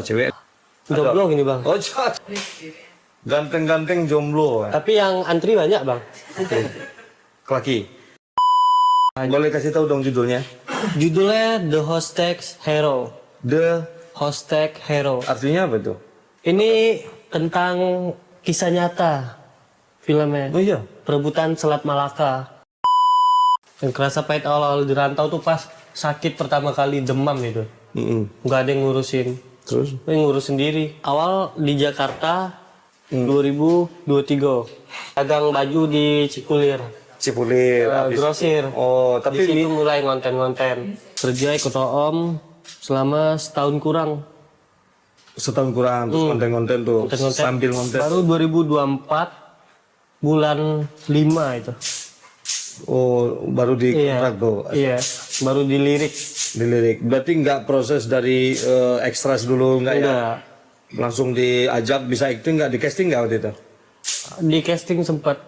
Cewek. Jomblo gini bang. Oh, ganteng-ganteng jomblo. Tapi yang antri banyak bang. Laki. Boleh kasih tahu dong judulnya? Judulnya The Hostek Hero. The Hostek Hero. artinya apa tuh? Ini tentang kisah nyata filmnya. Oh iya. Perebutan Selat Malaka. Yang kerasa pahit awal-awal di rantau tuh pas sakit pertama kali demam gitu. Nggak ada yang ngurusin. Terus? Yang ngurus sendiri. Awal di Jakarta 2023. Dagang baju di Cikulir. Cipulir. Grosir. Oh, tapi Di situ mulai ngonten-ngonten. Kerja ikut om selama setahun kurang. setahun kurang terus konten-konten tuh. Konten-konten. Sambil konten. Baru 2024 bulan 5 itu. Oh, baru di kontrak tuh. Iya, baru dilirik. Dilirik. Berarti nggak proses dari ekstras dulu nggak ya? Enggak. Langsung diajak bisa acting nggak di casting nggak waktu itu? Di casting sempat